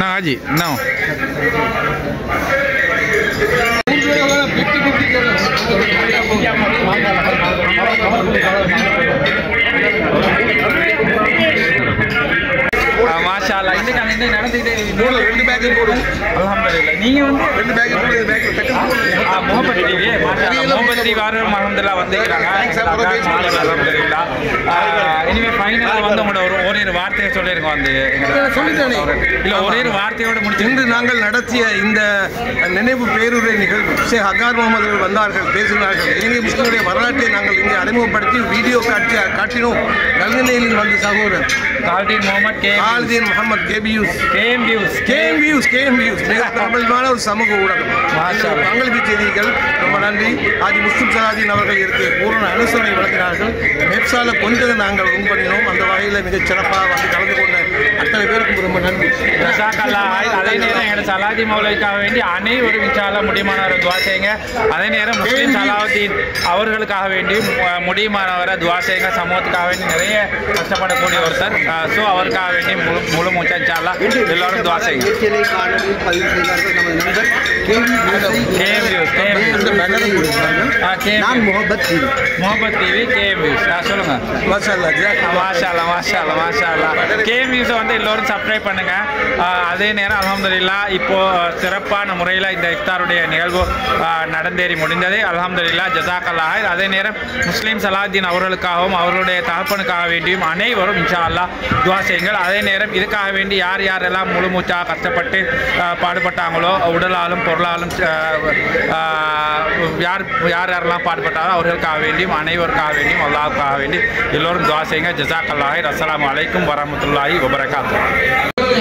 ना हाजी ना மாஷாஅல்லாஹ் இந்த கண்ணே நடந்துட்டே மூணு ரெண்டு பேக் போடும் அல்ஹம்துலில்லாஹ் நீங்க வந்து ரெண்டு பேக் போடு பேக் செகண்ட் முஹப்பத் டிவி மாஷாஅல்லாஹ் முஹப்பத் டிவி வார அல்ஹம்துலில்லாஹ் வந்திருக்காங்க அல்ஹம்துலில்லாஹ் இனிமே ஃபைனல் வந்து உங்களோட ஒரு வார்த்தையை சொல்லிருங்க வந்து சொல்லிட்டானே இல்ல ஒரே வார்த்தையோட முடிச்சு இன்று நாங்கள் நடத்திய இந்த நினைவு பேருரை நிகழ்வு ஷேக் அகார் முகமது அவர்கள் வந்தார்கள் பேசினார்கள் இலங்கை முஸ்லிம்களுடைய வரலாற்றை நாங்கள் இங்கே அறிமுகப்படுத்தி வீடியோ காட்டினோம் கல்கனையில் வந்த சகோதரர் கால்தீன் முகமது கேஎம்பியூஸ் பிரபலமான ஒரு சமூக ஊடகம் பங்களிப்பு செய்திகள் ரொம்ப நன்றி. ஆதி முஸ்லிம் சலாதீன் அவர்கள் இருக்கு பூரண அனுசரணை வழங்கினார்கள். மெப்சால கொஞ்சம் நாங்கள் ரூம் பண்ணினோம். அந்த வகையில் மிகச் சிறப்பாக வந்து கலந்து கொண்ட அத்தனை பேருக்கும் ரொம்ப நன்றி. அதே நேரம் எங்கள் சலாதி மௌலைக்காக வேண்டி அனைவரும் இன்ஷால்லா முடியுமானவரை துவா செய்யுங்க. அதே நேரம் முஸ்லீம் சலாவுதீன் அவர்களுக்காக வேண்டி முடியுமானவரை துவா செய்யுங்க. சமூகத்துக்காக வேண்டி நிறைய கஷ்டப்படக்கூடிய ஒருத்தர். ஸோ அவருக்காக வேண்டி முழு மூச்சா இன்ஷால்லா எல்லாரும் துவா செய்யுங்க. முகமது டிவி கேஎம்வியூஸ் சொல்லுங்க. கேஎம்வியூஸை வந்து எல்லோரும் சப்ஸ்கிரைப் பண்ணுங்க. அதே நேரம் அல்ஹம்துலில்லாஹ் இப்போ சிறப்பான முறையில் இந்த இஃப்தாருடைய நிகழ்வு நடந்தேறி முடிந்தது. அல்ஹம்துலில்லாஹ் ஜஸாக்கல்லாஹ். அதே நேரம் முஸ்லீம் சலாதீன் அவர்களுக்காகவும் அவர்களுடைய தகப்பனுக்காக வேண்டியும் அனைவரும் இன்ஷா அல்லாஹ் துவா செய்யுங்கள். அதே நேரம் இதுக்காக வேண்டி யார் யாரெல்லாம் முழு மூச்சாக கஷ்டப்பட்டு பாடுபட்டாங்களோ உடலாலும் பொருளாலும் யாரெல்லாம் பாடுபட்டாரோ அவர்களுக்காக வேண்டியும் அனைவருக்காக வேண்டியும் அல்லாஹ்வுக்காக வேண்டி எல்லோரும் துவா செய்யுங்க. ஜஸாக்கல்லாஹ். அஸ்ஸலாமு அலைக்கும் வரஹ்மத்துல்லாஹி வபரகாத்துஹு.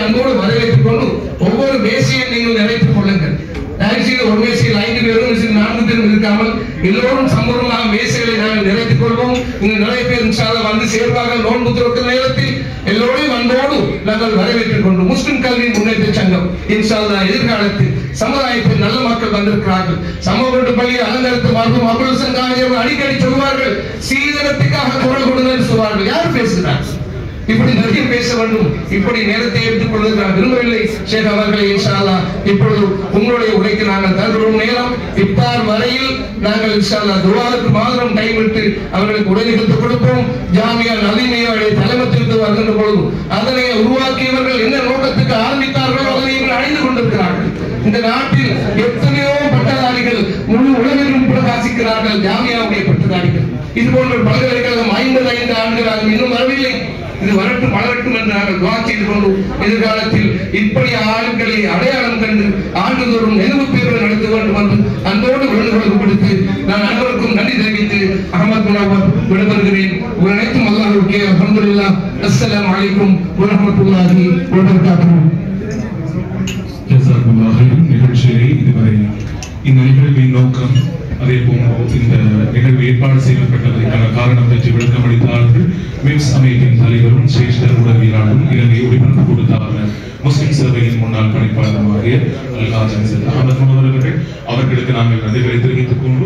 அன்போடு வரவேற்றுக் கொண்டு ஒவ்வொரு மேசையை நீங்கள் நிறைத்துக் கொள்ளுங்கள். தயவுசெய்து ஒரு மேசையில் 5 பேரும் 4 பேரும் இருக்காமல் எல்லோரும் சம்பூர்ணமாக மேசைகளை நாங்கள் நிறைத்துக் கொள்வோம். இங்கு நிறைய பேர் இன்ஷா அல்லாஹ் வந்து சேர்வார்கள். நோன்பு துறக்கும் நேரத்தில் எல்லோரையும் அன்போடு நாங்கள் வரவேற்றுக் கொண்டு முஸ்லிம் கல்வி முன்னேற்ற சங்கம் இன்ஷா அல்லாஹ் எதிர்காலத்தில் சமுதாயத்தில் நல்ல மக்கள் வந்திருக்கிறார்கள். சமூக பள்ளி அலங்கரித்து மாறும் அபுல் சங்கானியர்கள் அடிக்கடி சொல்வார்கள், சீதனத்துக்காக குரல் கொடுங்கள் சொல்வார்கள். யார் பேசுகிறார்? இப்படி நிறைய பேச வேண்டும். இப்படி நேரத்தை எடுத்துக் கொள்வது நான் விரும்பவில்லை. ஷேக் அவர்களை இன்ஷா அல்லாஹ் இப்பொழுது உங்களுடைய உரைக்கு நாங்கள் தருகிறோம். நேரம் இஃப்தார் வரையில் நாங்கள் இன்ஷா அல்லாஹ் துஆவுக்கு மாத்திரம் டைம் விட்டு அவர்களுக்கு உரை நிகழ்த்து கொடுப்போம். ஜாமியா நவீனியாவுடைய தலைமத்திற்கு வருகின்ற பொழுது அதனை உருவாக்கியவர்கள் என்ன நோக்கத்துக்கு ஆரம்பித்தார்களோ அதனை இவர்கள் அடைந்து கொண்டிருக்கிறார்கள். இந்த நாட்டில் எத்தனையோ பட்டதாரிகள் முழு உலகிலும் பிரகாசிக்கிறார்கள். ஜாமியாவுடைய பட்டதாரிகள் இது போன்ற பல்கலைக்கழகம் 55 ஆண்டுகளாக இன்னும் வரவில்லை. இது வரட்டும் வளரட்டும் என்று நாங்கள் துஆ செய்து கொண்டு எதிர்காலத்தில் இப்படி ஆளுங்களை அடையாளம் கண்டு ஆண்டுதோறும் நினைவு பேர்கள் நடத்த வேண்டும் என்று அன்போடு வேண்டுகோள் கொடுத்து நான் அனைவருக்கும் நன்றி தெரிவித்து அஹமது முனவர் விடைபெறுகிறேன். ஒரு அனைத்தும் அல்லாஹ்வுக்கே அல்ஹம்துலில்லாஹ். அஸ்ஸலாமு அலைக்கும் வரஹ்மத்துல்லாஹி வபரகாத்துஹு. நிகழ்ச்சியை இதுவரை இந்த நிகழ்வின் நோக்கம் அதே போன்று இந்த நிகழ்வு ஏற்பாடு செய்யப்பட்டதற்கான காரணம் பற்றி விளக்கம் அளித்தார்கள் மிப்ஸ் அமைப்பின் தலைவரும் சிரேஷ்ட உடவியலாளரும் இலங்கை ஒளிபரப்பு கொடுத்தார்கள் முஸ்லிம் சேவையின் முன்னாள் பணிப்பாளருமாகிய அஹமது முனவர் அவர்களுக்கு நாங்கள் நன்றிகளை தெரிவித்துக் கொண்டு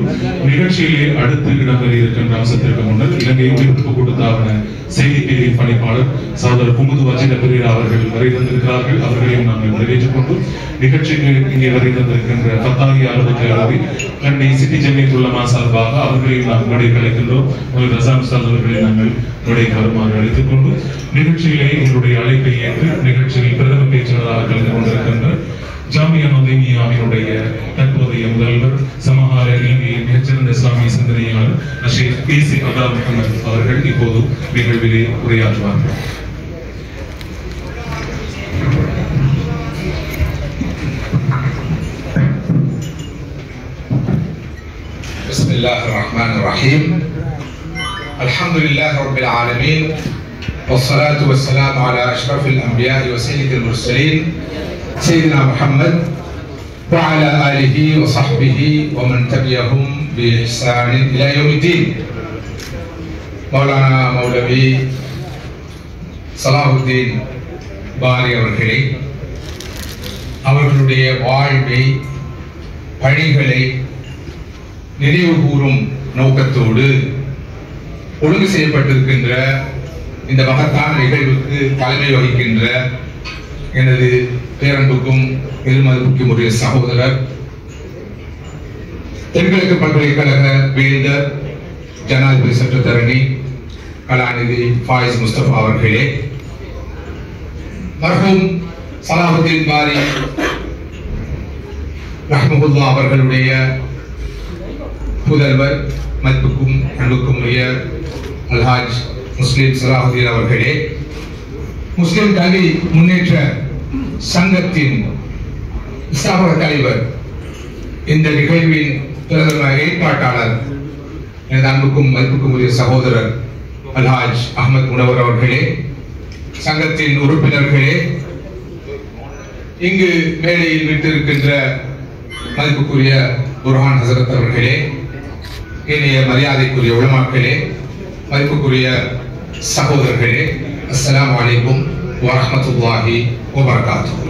நிகழ்ச்சியிலே அடுத்து இடம்பெற இருக்கின்ற அம்சத்திற்கு முன்னர் இலங்கை ஒளிபரப்பு கொடுத்தான செய்தி பிரிவின் பணிப்பாளர் சகோதரர் குமுது வஜித பெரேரா அவர்கள் வரை தந்திருக்கிறார்கள். அவர்களையும் நாங்கள் நிறைவேற்றிக் கொண்டு நிகழ்ச்சிக்கு இங்கே வரை தந்திருக்கின்ற பத்தாகி அளவுக்கு அளவி கண்ணை சிட்டி ஜமீத் உலமா சார்பாக அவர்களையும் நாம் விடை கலைக்கின்றோம். ரசாம் சார் அவர்களை நாங்கள் விடைக்கு வருமாறு அழைத்துக் கொண்டு நிகழ்ச்சியிலே எங்களுடைய அழைப்பை ஏற்று நிகழ்ச்சியில் பிரதம பேச்சாளராக கலந்து கொண்டிருக்கின்ற ஜாமியா நவீனியாவினுடைய தற்போதைய முதல்வர் சமகால இலங்கையின் மிகச்சிறந்த இஸ்லாமிய சிந்தனையாளர் ஷேக் பேசி அகார் முகமது அவர்கள் இப்போது நிகழ்விலே உரையாற்றுவார்கள். பிஸ்மில்லாஹிர் ரஹ்மானிர் ரஹீம். அல்ஹம்துலில்லாஹி ரப்பில் ஆலமீன். வஸ்ஸலாத்து வஸ்ஸலாமு அலா அஷ்ரஃபில் அன்பியாஇ வ ஸய்யிதில் முர்ஸலீன் سيدنا محمد وعلى آله وصحبه ومن تبعهم بإحسان إلى يوم الدين. مولانا مولوي சலாஹுத்தீன் பாரி அவர்களே, அவர்களுடைய வாழ்வை பணிகளை நினைவு கூறும் நோக்கத்தோடு ஒழுங்கு செய்யப்பட்டிருக்கின்ற இந்த மகத்தான நிகழ்வுக்கு தலைமை வகிக்கின்ற எனது பேரன்புக்கும் பெருமதிப்புக்கும் உரிய சகோதரர் தென்கிழக்கு பல்கலைக்கழக வேந்தர் ஜனாதிபதி சட்டத்தரணி கலாநிதி ஃபாயிஸ் முஸ்தபா அவர்களே, மர்ஹூம் சலாஹுதீன் பாரி ரஹ்மத்துல்லாஹ் அவர்களுடைய புதல்வர் மதிப்புக்கும் அன்புக்கும் உரிய அல்ஹாஜ் முஸ்லிம் சலாஹுதீன் அவர்களே, முஸ்லிம் கல்வி முன்னேற்ற சங்கத்தின் ஸ்தாபக தலைவர், இந்த நிகழ்வின் பிரதம ஏற்பாட்டாளர் எனது அன்புக்கும் மதிப்புக்கும் உரிய சகோதரர் அல்ஹாஜ் அஹ்மத் முனவர் அவர்களே, சங்கத்தின் உறுப்பினர்களே, இங்கு மேடையில் விட்டிருக்கின்ற மதிப்புக்குரிய புர்ஹான் ஹசரத் அவர்களே, இனிய மரியாதைக்குரிய உலமாக்களே, மதிப்புக்குரிய சகோதரர்களே, அஸ்ஸலாமு அலைக்கும் வரஹ்மத்துல்லாஹி வபரகாத்துஹு.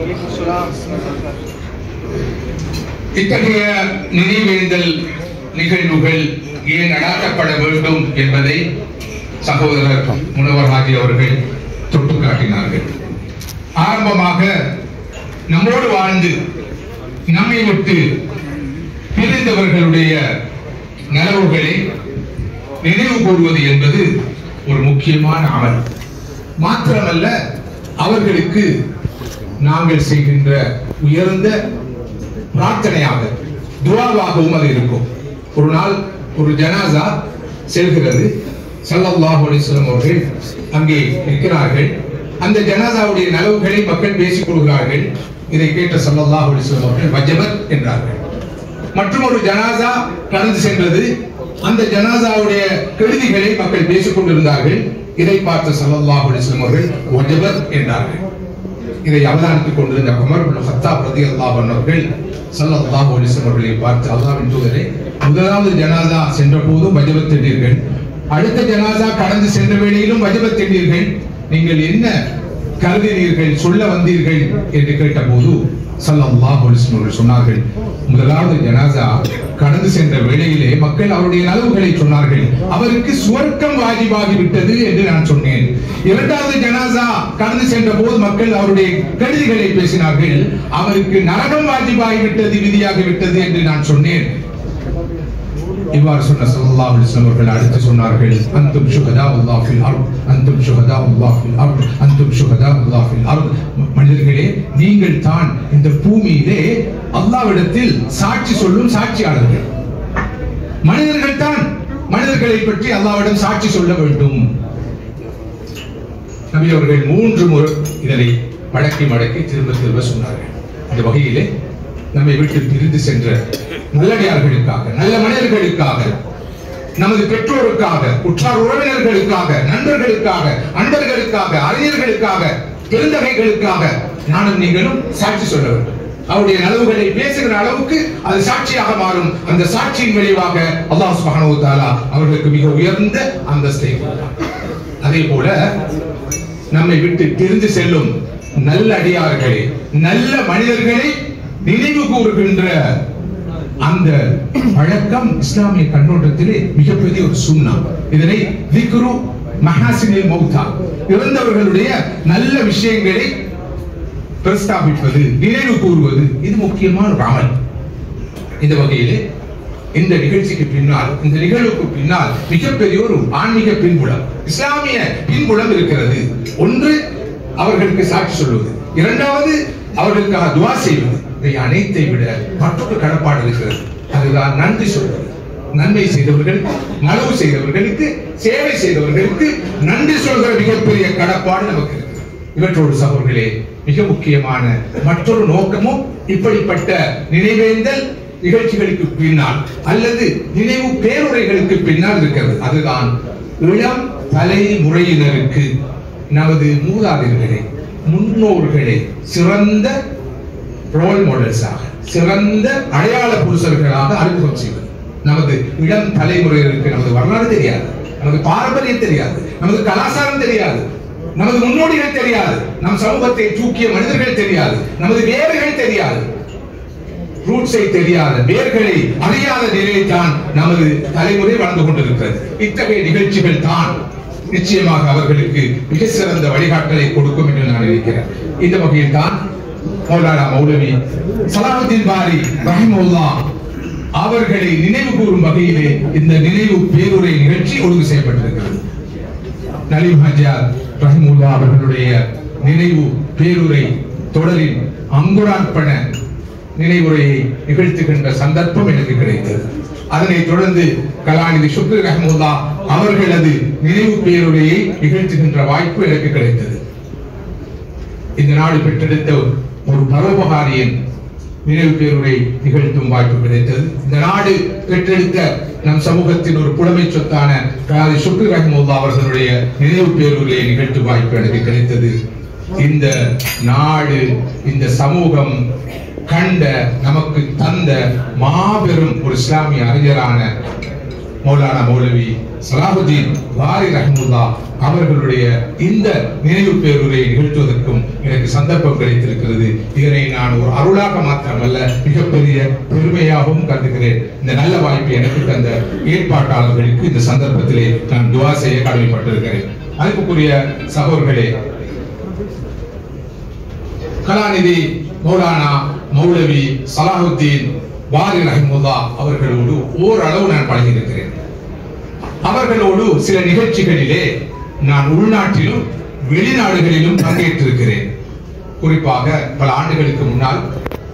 இத்தகைய நினைவேந்தல் நிகழ்வுகள் ஏன் நடாத்தப்பட வேண்டும் என்பதை சகோதரர் முனவர் ஹாஜி அவர்கள் தொட்டு காட்டினார்கள். ஆரம்பமாக நம்மோடு வாழ்ந்து நம்மை விட்டு பிரிந்தவர்களுடைய நலவுகளை நினைவு கூறுவது என்பது ஒரு முக்கியமான அமல். மாத்திரமல்ல, அவர்களுக்கு நாங்கள் செய்கின்ற உயர்ந்த பிரார்த்தனையாக, துஆவாகவும் அது இருக்கும். ஒரு நாள் ஒரு ஜனாசா செல்கிறது. ஸல்லல்லாஹு அலைஹி வஸல்லம் அவர்கள் அங்கே இருக்கிறார்கள். அந்த ஜனாசாவுடைய நலவுகளை மக்கள் பேசிக் கொள்கிறார்கள். இதை கேட்ட ஸல்லல்லாஹு அலைஹி வஸல்லம் அவர்கள் வஜபத் என்றார்கள். மற்றும் ஒரு ஜனாசா கடந்து சென்றது. அந்த ஜனாசாவுடைய கெடுதிகளை மக்கள் பேசிக் கொண்டிருந்தார்கள். இதை பார்த்த ஸல்லல்லாஹு அலைஹி வஸல்லம் அவர்கள் வஜபத் என்றார்கள். இதை அவதானித்துக் கொண்டிருந்த உமர் இப்னு கத்தாப் ரலியல்லாஹு அன்ஹு அவர்கள் ஸல்லல்லாஹு அலைஹி வஸல்லம் அவர்களை பார்த்து, அல்லாஹ்வின் தூதரே, முதலாவது ஜனாசா சென்ற போதும் வஜபத் என்றீர்கள், அடுத்த ஜனாசா கடந்து சென்ற வேளையிலும் வஜபத் என்றீர்கள், நீங்கள் என்ன கருதினீர்கள், சொல்ல வந்தீர்கள் என்று கேட்டபோது ஸல்லல்லாஹு அலைஹி வஸல்லம் அவர்கள் சொன்னார்கள், முதலாவது ஜனாசா கடந்து சென்ற வேளையிலே மக்கள் அவருடைய நலவுகளை சொன்னார்கள், அவருக்கு சுவர்க்கம் வாஜிபாகி விட்டது என்று நான் சொன்னேன். இரண்டாவது ஜனாசா கடந்து சென்ற போது மக்கள் அவருடைய கெடுதிகளை பேசினார்கள், அவருக்கு நரகம் வாஜிபாகி விட்டது, விதியாகி விட்டது என்று நான் சொன்னேன். இவ்வாறு சொன்ன ஸல்லல்லாஹு அலைஹி வஸல்லம் அவர்கள் அடுத்து சொன்னார்கள், அன்தும் ஷுஹதாஉல்லாஹ் ஃபில் அர்த், அன்தும் ஷுஹதாஉல்லாஹ் ஃபில் அர்த், அன்தும் ஷுஹதாஉல்லாஹ் ஃபில் அர்த். மனிதர்களே, நீங்கள் தான் இந்த பூமியிலே அல்லாஹ்விடத்தில் சாட்சி சொல்லும் சாட்சியாளர்கள். மனிதர்கள் தான் மனிதர்களை பற்றி அல்லாஹ்விடம் சாட்சி சொல்ல வேண்டும். நபி அவர்கள் 3 முறை இதனை மடக்கி மடக்கி திரும்ப திரும்ப சொன்னார்கள். இந்த வகையிலே நம்மை விட்டு பிரிந்து சென்ற நல்லடியார்களுக்காக, நல்ல மனிதர்களுக்காக, நமது பெற்றோருக்காக, உற்றார் உறவினர்களுக்காக, நண்பர்களுக்காக, அன்பர்களுக்காக, அறிஞர்களுக்காக, பெருந்தகைகளுக்காக நானும் நீங்களும் சாட்சி சொல்ல வேண்டும். அவருடைய நலவுகளை பேசுகிற அளவுக்கு அது சாட்சியாக மாறும். அந்த சாட்சியின் விளைவாக அல்லாஹ் சுப்ஹானஹு வ தஆலா அவர்களுக்கு மிக உயர்ந்த அந்தஸ்தை கொடுத்தார். அதே போல நம்மை விட்டு பிரிந்து செல்லும் நல்ல அடியார்களை, நல்ல மனிதர்களை நினைவு கூறுகின்ற அந்த பழக்கம் இஸ்லாமிய கண்ணோட்டத்திலே மிகப்பெரிய ஒரு சுன்னா. இதனை திக்ரு மஹாசினில் மௌத்தா, இறந்தவர்களுடைய நல்ல விஷயங்களை பிரஸ்தாபிப்பது, நினைவு கூறுவது, இது முக்கியமான ஒரு அமல். இந்த வகையிலே இந்த நிகழ்ச்சிக்கு பின்னால், இந்த நிகழ்வுக்கு பின்னால் மிகப்பெரிய ஒரு ஆன்மீக பின்புலம், இஸ்லாமிய பின்புலம் இருக்கிறது. ஒன்று, அவர்களுக்கு சாட்சி சொல்வது. இரண்டாவது, அவர்களுக்காக துஆ செய்வது. இதை அனைத்தை விட மற்றொரு கடப்பாடு இருக்கிறது. அதுதான் நன்றி சொல்வது. நன்மை செய்தவர்களுக்கு, நலவு செய்தவர்களுக்கு, சேவை செய்தவர்களுக்கு நன்றி சொல்கிற மிகப்பெரிய கடப்பாடு நமக்கு இருக்கு. இவற்றோடு சகோதரர்களே, மிக முக்கியமான மற்றொரு நோக்கமும் இப்படிப்பட்ட நினைவேந்தல் நிகழ்ச்சிகளுக்கு பின்னால் அல்லது நினைவு பேருரைகளுக்கு பின்னால் இருக்கிறது. அதுதான் இளம் தலைமுறையினருக்கு நமது மூதாதையர்களை, முன்னோர்களை சிறந்த ரோல் மாடல்ஸாக, சிறந்த அடையாள புருஷர்களாக அறிமுகம் செய்வது. நமது இளம் தலைமுறையினருக்கு நமது வரலாறு தெரியாது, நமது பாரம்பரியம் தெரியாது, நமது கலாச்சாரம் தெரியாது, நமது முன்னோடிகள் தெரியாது, நம் சமூகத்தை தூக்கிய மனிதர்கள் தெரியாது, நமது வேர்கள் தெரியாது, ரூட்ஸை தெரியாத, வேர்களை அறியாத நிலையில் தான் நமது தலைமுறை வாழ்ந்து கொண்டிருக்கிறது. இத்தகைய நிகழ்ச்சிகள் தான் நிச்சயமாக அவர்களுக்கு மிக சிறந்த வழிகாட்டலை கொடுக்கும் என்று நான் நினைக்கிறேன். இந்த வகையில் தான் மௌலானா மௌலவி சலாஹுத்தீன் பாரி ரஹிமஹுல்லாஹ் அவர்களை நினைவு கூறும் வகையிலே இந்த நினைவு பேருரை நிகழ்ச்சி ஒழுங்கு செய்யப்பட்டிருக்கிறது. நலீம் ஹஜ்ஜார் ரஹிமஹுல்லாஹ் அவர்களுடைய நினைவு பேருரை தொடரின் அங்குரார்ப்பண நினைவுரையை நிகழ்த்துகின்ற சந்தர்ப்பம் எனக்கு கிடைத்தது. அதனைத் தொடர்ந்து கலாநிதி ஷுக்ரி ரஹ்மத்துல்லாஹ் அவர்களது நினைவு பேருரையை நிகழ்த்துகின்ற வாய்ப்பு எனக்கு கிடைத்தது. இந்த நாடு பெற்றெடுத்த ஒரு பரோபகாரியின் நினைவு பேருரை நிகழ்த்தும் வாய்ப்பு கிடைத்தது. இந்த நாடு பெற்றெடுத்த நம் சமூகத்தின் ஒரு புலமை சொத்தான கலாநிதி ஷுக்ரி ரஹ்மத்துல்லாஹ் அவர்களுடைய நினைவு பேருரையை நிகழ்த்தும் வாய்ப்பு எனக்கு கிடைத்தது. இந்த நாடு, இந்த சமூகம் கண்ட, நமக்கு தந்த மாபெரும் ஒரு இஸ்லாமிய அறிஞரான மௌலானா மௌலவி சலாஹுத்தீன் பாரி ரஹ்மத்துல்லாஹ் அவர்களுடைய இந்த நினைவு பேருரையை நிகழ்த்துவதற்கும் எனக்கு சந்தர்ப்பம் கிடைத்திருக்கிறது. இதனை நான் ஒரு அருளாக மாத்திரமல்ல, மிகப்பெரிய பெருமையாகவும் கருதுகிறேன். இந்த நல்ல வாய்ப்பை எனக்கு தந்த ஏற்பாட்டாளர்களுக்கு இந்த சந்தர்ப்பத்திலே நான் துஆ செய்ய கடமைப்பட்டிருக்கிறேன். அன்புக்குரிய சகோதரர்களே, கலாநிதி மௌலானா மௌலவி சலாஹுத்தீன் பாரி ரஹ்மத்துல்லாஹ் அவர்களோடு ஓரளவு நான் பழகியிருக்கிறேன். அவர்களோடு சில நிகழ்ச்சிகளிலே நான் உள்நாட்டிலும் வெளிநாடுகளிலும் பங்கேற்றிருக்கிறேன். குறிப்பாக பல ஆண்டுகளுக்கு முன்னால்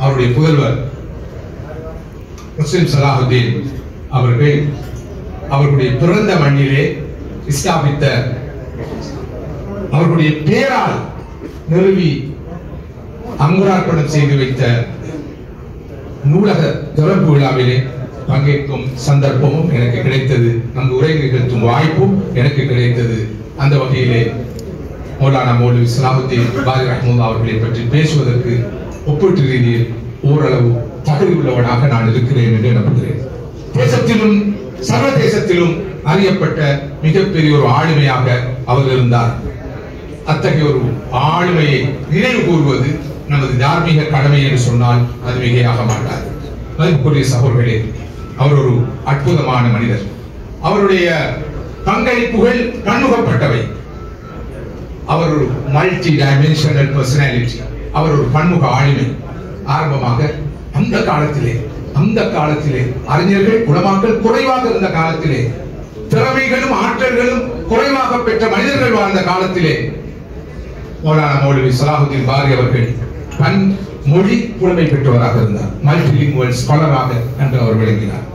அவருடைய புதல்வர் முஸ்லிம் சலாஹுத்தீன் அவர்கள் அவர்களுடைய பிறந்த மண்ணிலே ஸ்தாபித்த, அவர்களுடைய பேரால் நிறுவி அங்குரார்ப்பணம் செய்து வைத்த நூலக திறப்பு விழாவிலே பங்கேற்கும் சந்தர்ப்பமும் எனக்கு கிடைத்தது. அங்கு உரை நிகழ்த்தும் வாய்ப்பும் எனக்கு கிடைத்தது. அந்த வகையிலே மௌலானா மௌலவி சலாஹுத்தீன் பாரி ரஹ்மத்துல்லாஹ் அவர்களை பற்றி பேசுவதற்கு ஒப்பீட்டு ரீதியில் ஓரளவு தகுதி உள்ளவனாக நான் இருக்கிறேன் என்று நம்புகிறேன். தேசத்திலும் சர்வதேசத்திலும் அறியப்பட்ட மிகப்பெரிய ஒரு ஆளுமையாக அவர் இருந்தார். அத்தகைய ஒரு ஆளுமையை நினைவு கூறுவது நமது தார்மீக கடமை என்று சொன்னால் அது மிகையாக மாட்டார். மதிப்புக்குரிய சகோதரர்களே, அவர் ஒரு அற்புதமான மனிதர். அவருடைய பங்களிப்புகள் பன்முகப்பட்டவை. அவர் ஒரு மல்டி டைமென்ஷனல் பர்சனாலிட்டி. அவர் ஒரு பன்முக ஆளுமை. ஆரம்பமாக அந்த காலத்திலே அறிஞர்கள், உலமாக்கள் குறைவாக இருந்த காலத்திலே, திறமைகளும் ஆற்றல்களும் குறைவாக பெற்ற மனிதர்கள் வாழ்ந்த காலத்திலே மௌலானா மௌலவி சலாஹுத்தீன் பாரி அவர்கள் மொழி புலமை பெற்றவராக இருந்தார். மல்டிலிங்குவல் ஸ்காலராக என்று அவர் விளங்கினார்.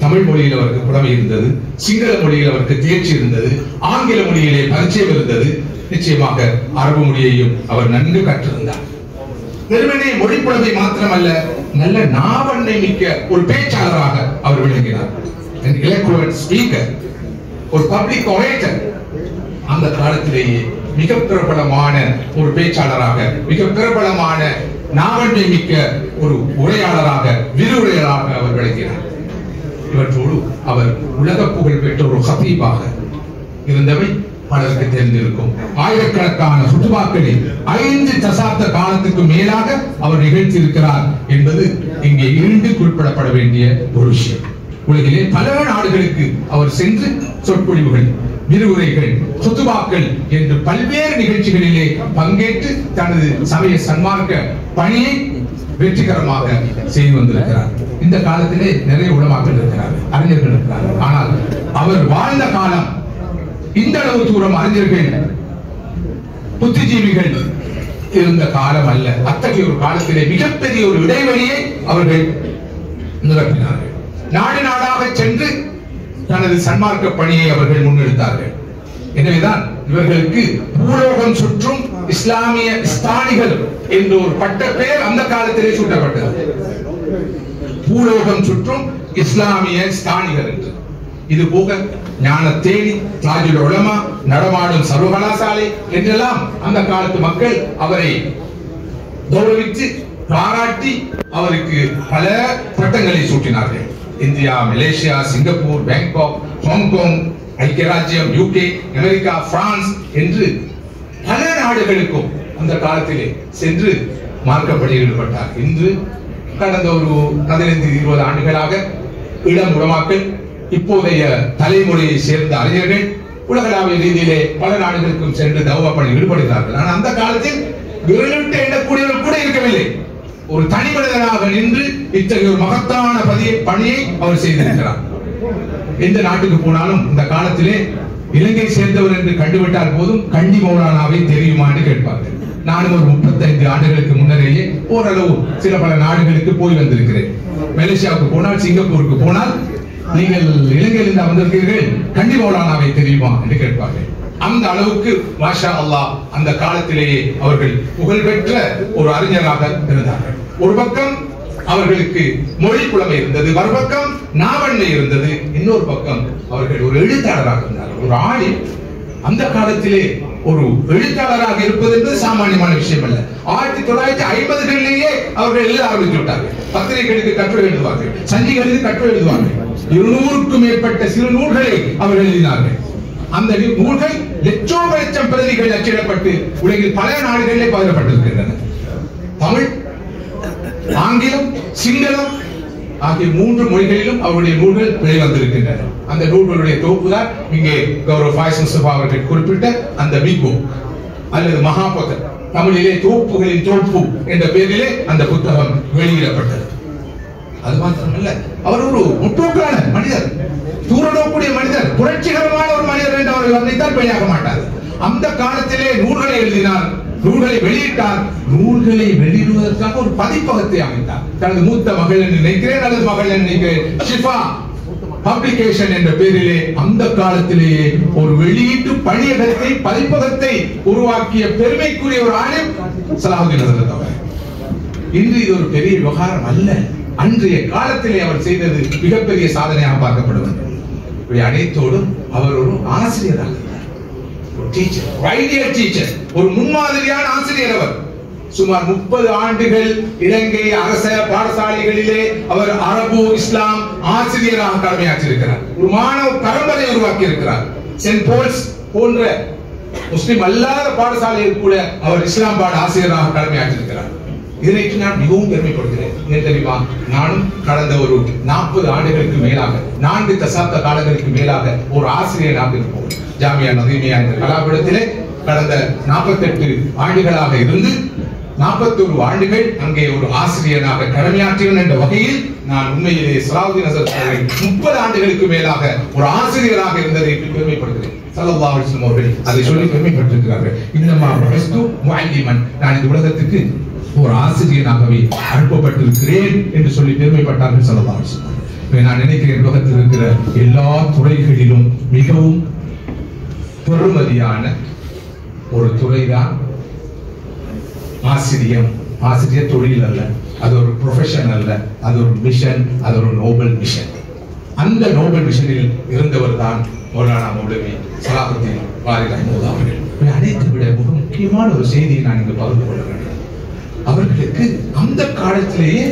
தமிழ் மொழியில் அவருக்கு புலமை இருந்தது, சிங்கள மொழியில் அவருக்கு தேர்ச்சி இருந்தது, ஆங்கில மொழியிலே பரிச்சயம் இருந்தது. நிச்சயமாக அரபு மொழியையும் அவர் நன்கு கற்றிருந்தார். வெறுமனே மொழி புலமை மாத்திரமல்ல, நல்ல நாவன்மை மிக்க ஒரு பேச்சாளராக அவர் விளங்கினார். எலக்ட்ரோவர்ட் ஸ்பீக்கர், ஒரு பப்ளிக் ஒரேட்டர். அந்த காலத்திலேயே மிக பிரபலமான ஒரு பேச்சாளராக, மிக பிரபலமான நாவன்மை மிக்க ஒரு உரையாளராக, விரிவுரையாளராக அவர் விளங்கினார். இவற்றோடு அவர் உலக புகழ் பெற்ற ஒரு ஹதீபாக இருந்தவை பலருக்கு தெரிந்திருக்கும். ஆயிரக்கணக்கான ஹுதுபாக்களை 5 தசாப்த காலத்துக்கு மேலாக அவர் நிகழ்த்தி இருக்கிறார் என்பது இங்கே இருந்து குறிப்பிடப்பட வேண்டிய ஒரு விஷயம். உலகிலே பல நாடுகளுக்கு அவர் சென்று சொற்பொழிவுகள், விரிவுரைகள், ஹுதுபாக்கள் என்று பல்வேறு நிகழ்ச்சிகளிலே பங்கேற்று தனது சமய சன்மார்க்க பணியை வெற்றிகரமாக செய்து வந்திருக்கிறார். இந்த காலத்திலே நிறைய உலமாக்கள் இருக்கிறார்கள், அறிஞர்கள் இருக்கிறார்கள். ஆனால் அவர் வாழ்ந்த காலம் இந்த அளவு தூரம் அறிஞர்கள், புத்திஜீவிகள் இருந்த காலம் அல்ல. அத்தகைய ஒரு காலத்திலே மிகப்பெரிய ஒரு இடைவெளியை அவர்கள் நிரப்பினார்கள். நாடு நாடாக சென்று தனது சன்மார்க்க பணியை அவர்கள் முன்னெடுத்தார்கள். எனவேதான் இவர்களுக்கு பூலோகம் சுற்றும் இஸ்லாமிய ஸ்தானிகள் என்ற ஒரு பட்ட பெயர் அந்த காலத்திலே சூட்டப்பட்டது. பூலோகம் சுற்றும் இஸ்லாமிய ஸ்தானிகள் என்று. இது போக ஞானத்தேடி, தாஜுல் உலமா, நடமாடும் சர்வகலாசாலை என்றெல்லாம் அந்த காலத்து மக்கள் அவரை கௌரவித்து பாராட்டி அவருக்கு பல பட்டங்களை சூட்டினார்கள். India, Malaysia, Singapore, Bangkok, Hong Kong, ஐக்கிய ராஜ்யம், யூகே, அமெரிக்கா, பிரான்ஸ் என்று பல நாடுகளுக்கும் அந்த காலத்திலே சென்று மார்க்கப்படியில் ஈடுபட்டார். இன்று கடந்த ஒரு 15-20 ஆண்டுகளாக இளம் உலமாக்கள், இப்போதைய தலைமுறையை சேர்ந்த அறிஞர்கள் உலகளாவிய ரீதியிலே பல நாடுகளுக்கும் சென்று தௌவா பணி ஈடுபடுகிறார்கள். ஆனால் அந்த காலத்தில் விரலிட்டு எண்ணக்கூடியவர்கள் கூட இருக்கவில்லை. ஒரு தனி மனிதனாக நின்று இத்தகைய ஒரு மகத்தான பணியை அவர் செய்திருக்கிறார். எந்த நாட்டுக்கு போனாலும் இந்த காலத்திலே இலங்கை சேர்ந்தவர் என்று கண்டுவிட்டால் போதும் கண்டி மௌலானாவை தெரியுமா என்று கேட்பார்கள். நானும் ஒரு 35 ஆண்டுகளுக்கு முன்னரேயே ஓரளவு சில பல நாடுகளுக்கு போய் வந்திருக்கிறேன். மலேசியாவுக்கு போனால், சிங்கப்பூருக்கு போனால், நீங்கள் இலங்கையிலிருந்து வந்திருக்கிறீர்கள், கண்டி மௌலானாவை தெரியுமா என்று கேட்பார்கள். அந்த அளவுக்கு மாஷா அல்லாஹ் அந்த காலத்திலேயே அவர்கள் புகழ்பெற்ற ஒரு அறிஞராக இருந்தார்கள். ஒரு பக்கம் அவர்களுக்கு மொழி புலமை இருந்தது, மறுபக்கம் நாவன்மை இருந்தது, இன்னொரு பக்கம் அவர்கள் ஒரு எழுத்தாளராக இருந்தார்கள். ஒரு ஆளில் அந்த காலத்திலே ஒரு எழுத்தாளராக இருப்பது என்பது சாமானியமான விஷயம் அல்ல. 1950களிலேயே அவர்கள் எழுத ஆரம்பித்து விட்டார்கள். பத்திரிகைகளுக்கு கட்டுரை எழுதுவார்கள், சஞ்சிகளுக்கு கட்டுரை எழுதுவார்கள். 200க்கும் மேற்பட்ட சிறு நூல்களை அவர்கள் எழுதினார்கள். அந்த நூல்கள் லட்சம் பிரதிகள் அச்சிடப்பட்டு உலகில் பல நாடுகளிலே பகிரப்பட்டிருக்கின்றன. தமிழ், ஆங்கிலம், சிங்களம் ஆகிய 3 மொழிகளிலும் அவருடைய நூல்கள் வெளிவந்திருக்கின்றன. அந்த நூல்களுடைய தொகுப்புதான் இங்கே கௌரவ ஃபாயிஸ் முஸ்தபா அவர்கள் குறிப்பிட்ட அந்த பிக் புக் அல்லது மகாபுத்தர், தமிழிலே தொகுப்புகளின் தொகுப்பு என்ற பெயரிலே அந்த புத்தகம் வெளியிடப்பட்டது. அது மாத்திரமல்ல, அவர் ஒரு முற்போக்கான மனிதர், தூரநோக்கூடிய மனிதர், புரட்சிகரமான ஒரு மனிதர் என்று அவர்கள் வர்ணித்தால் வெளியாக மாட்டார். அந்த காலத்திலே நூல்களை எழுதினார், நூல்களை வெளியிட்டார். நூல்களை வெளியிடுவதற்காக ஒரு பதிப்பகத்தை அமைத்தார். தனது மூத்த மகள் என்று நினைக்கிறேன், அல்லது மகள் என்று நினைக்கிறேன், ஷிஃபா பப்ளிகேஷன் என்ற பெயரிலே அந்த காலத்திலேயே ஒரு வெளியீட்டு பணியகத்தை, பதிப்பகத்தை உருவாக்கிய பெருமைக்குரிய ஒரு ஆளும் சலாஹுதீன் ஹஸரத் அவர்கள். இன்று இது ஒரு பெரிய விவகாரம் அல்ல. அன்றைய காலத்திலே அவர் செய்தது மிகப்பெரிய சாதனையாக பார்க்கப்படுவது. அனைத்தோடும் அவர் ஒரு ஆசிரியராக, ஒரு முன்மாதிரியான ஆசிரியர். அவர் சுமார் 30 ஆண்டுகள் இலங்கை அரச பாடசாலைகளிலே அவர் அரபு இஸ்லாம் ஆசிரியராக கடமையாற்றியிருக்கிறார். ஒரு மாணவ பரம்பரை உருவாக்கி இருக்கிறார். சென்ட் போல்ஸ் போன்ற முஸ்லிம் அல்லாத பாடசாலையில் கூட அவர் இஸ்லாம் பாட ஆசிரியராக கடமையாற்றியிருக்கிறார். இதற்கு நான் மிகவும் பெருமைப்படுகிறேன். ஏன் தெரியுமா? நானும் கடந்த ஒரு 40 ஆண்டுகளுக்கு மேலாக, 4 தசாப்த காலங்களுக்கு மேலாக ஒரு ஆசிரியராக இருப்போம். ஜாமியா நதீமியா என்ற கலாபீடத்திலே கடந்த 48 ஆண்டுகளாக இருந்து 41 ஆண்டுகள் அங்கே ஒரு ஆசிரியராக கடமையாற்றியவன் என்ற வகையில் நான் உண்மையிலே சலாஹுதீன் ஹஸரத் அவர்கள் 30 ஆண்டுகளுக்கு மேலாக ஒரு ஆசிரியராக இருந்ததை பெருமைப்படுகிறேன். ஸல்லல்லாஹு அலைஹி வஸல்லம் அவர்கள் அதை சொல்லி பெருமைப்பட்டிருக்கிறார்கள். இன்னமா பஸ்து முஅல்லிமன், நான் இந்த உலகத்துக்கு ஒரு ஆசிரியனாகவே அனுப்பப்பட்டிருக்கிறேன் என்று சொல்லி பெருமைப்பட்டார்கள் ஸல்லல்லாஹு அலைஹி வஸல்லம். நான் நினைக்கிறேன் உலகத்தில் இருக்கிற எல்லா துறைகளிலும் மிகவும் பெருமதியான ஒரு துறைதான் ஆசிரியம். ஆசிரியர் தொழில் அல்ல, அது ஒரு ப்ரொஃபஷன் அல்ல, அது ஒரு மிஷன், அது ஒரு நோபல் மிஷன். அந்த நோபல் மிஷனில் இருந்தவர் தான் மௌலானா மௌலவி சலாஹுத்தீன் பாரி ரஹ்மத்துல்லாஹி அவர்கள். அனைத்தை விட மிக முக்கியமான ஒரு செய்தியை நான் இங்கு பகிர்ந்து கொள்ள வேண்டும். அவர்களுக்கு அந்த காலத்திலேயே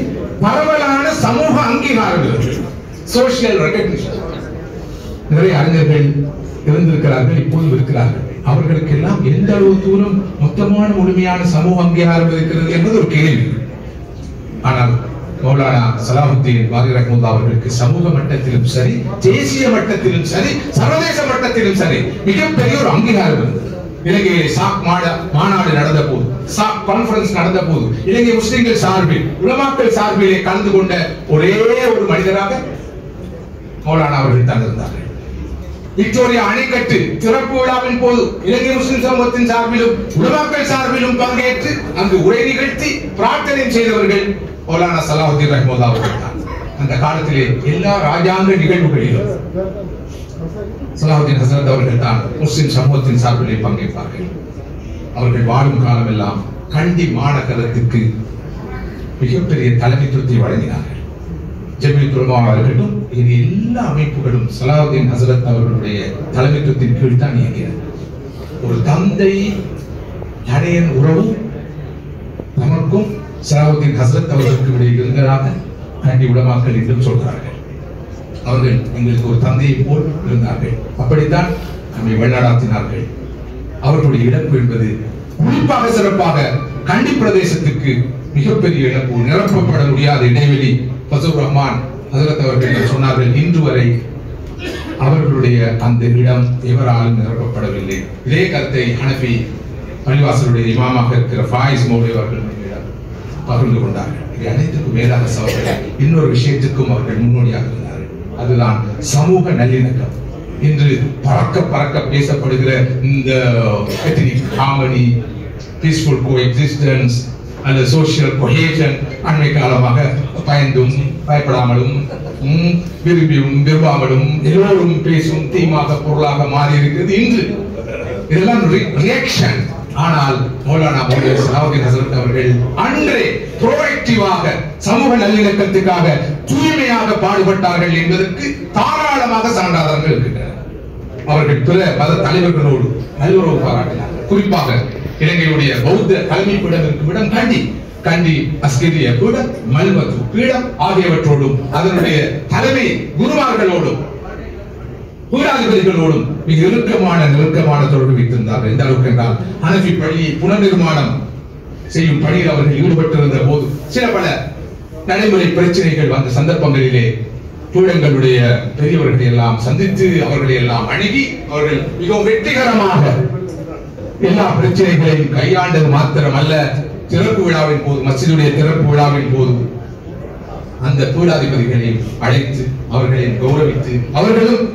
பரவலான சமூக அங்கீகாரம் இருந்தது, சோசியல் ரெகக்னிஷன். நிறைய அறிஞர்கள் இருந்திருக்கிறார்கள், இப்போது இருக்கிறார்கள். அவர்களுக்கு எல்லாம் எந்த அளவு தூரம் மொத்தமான முழுமையான சமூக அங்கீகாரம் இருக்கிறது என்பது ஒரு கேள்வி. ஆனால் மௌலானா சலாஹுத்தீன் பாரி ரஹ்மத்துல்லாஹி அவர்களுக்கு சமூக மட்டத்திலும் சரி, தேசிய மட்டத்திலும் சரி, சர்வதேச மட்டத்திலும் சரி மிகப்பெரிய ஒரு அங்கீகாரம் இருந்தது. இலங்கையில் சாக் மாநாடு நடந்த போது, சாக் கான்ஃபரன்ஸ் நடந்த போது, இலங்கை முஸ்லிம்கள் சார்பில், உலமாக்கள் சார்பிலே கலந்து கொண்ட ஒரே ஒரு மனிதராக மௌலானா அவர்கள் தான் இருந்தார்கள். விக்டோரியா அணைக்கட்டு திறப்பு விழாவின் போது இலங்கை முஸ்லிம் சமூகத்தின் சார்பிலும் உலமாக்கள் சார்பிலும் பங்கேற்று அங்கு உரை நிகழ்த்தி பிரார்த்தனை செய்தவர்கள் மௌலானா சலாஹுத்தீன் ரஹ்மத்துல்லாஹி அவர்கள் தான். அந்த காலத்திலே எல்லா ராஜாங்க நிகழ்வுகளிலும் சலாஹுத்தீன் ஹஸரத் அவர்கள் தான் முஸ்லிம் சமூகத்தின் சார்பிலே பங்கேற்பார்கள். அவர்கள் வாழும் காலம் எல்லாம் கண்டி மாநகரத்துக்கு மிகப்பெரிய தலைமைத்துவத்தை வழங்கினார்கள். ஜமீயத்துல் உலமாவாக இருக்கட்டும், இது எல்லா அமைப்புகளும் சலாஹுத்தீன் ஹஸரத் அவர்களுடைய தலைமைத்துவத்தின் கீழ் தான் இயங்கியது. ஒரு தந்தை தனையன் உறவு நமக்கும் சலாஹுத்தீன் ஹஸரத் அவர்களுக்கு இடையே இருந்ததாக கண்டி உலமாக்கள் என்றும் சொல்கிறார்கள். அவர்கள் எங்களுக்கு ஒரு தந்தையை போல் இருந்தார்கள். அப்படித்தான் நம்மை வழிநடாத்தினார்கள். அவர்களுடைய இழப்பு என்பது குறிப்பாக சிறப்பாக கண்டி பிரதேசத்துக்கு மிகப்பெரிய இழப்பு. நிரப்பப்பட முடியாத இடைவெளி. ஃபஸூர் ரஹ்மான் ஹஸரத் அவர்கள் சொன்னார்கள், இன்று வரை அவர்களுடைய அந்த இடம் எவராலும் நிரப்பப்படவில்லை. இதே கருத்தை ஹனஃபி பள்ளிவாசலுடைய இமாமாக இருக்கிற ஃபாயிஸ் மௌலவி அவர்கள் பகிர்ந்து கொண்டார்கள். இது அனைத்துக்கும் மேலாக சகோதரர்கள் இன்னொரு விஷயத்துக்கும் அவர்கள் முன்னோடியாக இருந்தார்கள். அதுதான் சமூக நல்லிணக்கம். இன்று பறக்க பேசப்படுகிற இந்த ஹார்மனி, பீஸ்ஃபுல் கோஎக்ஸிஸ்டன்ஸ் அல்லது சோசியல் கொஹேஷன் அண்மை காலமாக பயந்தும் பயப்படாமலும் விரும்பியும் விரும்பாமலும் எல்லோரும் பேசும் தீமாக பொருளாக மாறி இருக்கிறது இன்று. இதெல்லாம் ரியாக்ஷன். ஆனால் மௌலானா மௌலவி சலாவுதீன் ஹஸரத் அவர்கள் அன்றே ப்ரோஆக்டிவாக சமூக நல்லிணக்கத்துக்காக தூய்மையாக பாடுபட்டார்கள் என்பதற்கு தாராளமாக சான்றாதாரங்கள் இருக்கின்றன. அவர்கள் பிற மத தலைவர்களோடு நல்லுறவு பாராட்டினார்கள். குறிப்பாக இலங்கையுடைய பௌத்த தலைமை பீடம் இருக்கும் இடம் கண்டி அஸ்கிரிய பீடம், மல்வத்து பீடம் ஆகியவற்றோடும் அதனுடைய தலைமை குருமார்களோடும் பீடாதிபதிகளோடும் மிக நெருக்கமான தொடர்பு வைத்திருந்தார்கள். எந்த அளவுக்கு என்றால் ஹனஃபி பள்ளியை புனர்நிர்மாணம் செய்யும் பணியில் அவர்கள் ஈடுபட்டிருந்த போது சில பல நடைமுறை பிரச்சனைகள் வந்த சந்தர்ப்பங்களிலே பீடங்களுடைய பெரியவர்களை எல்லாம் சந்தித்து அவர்களை எல்லாம் அணுகி அவர்கள் மிகவும் வெற்றிகரமாக எல்லா பிரச்சனைகளையும் கையாண்டது மாத்திரமல்ல, திறப்பு விழாவின் போது, மஸ்ஜிதுடைய திறப்பு விழாவின் போது அந்த பீடாதிபதிகளை அழைத்து அவர்களை கௌரவித்து அவர்களும்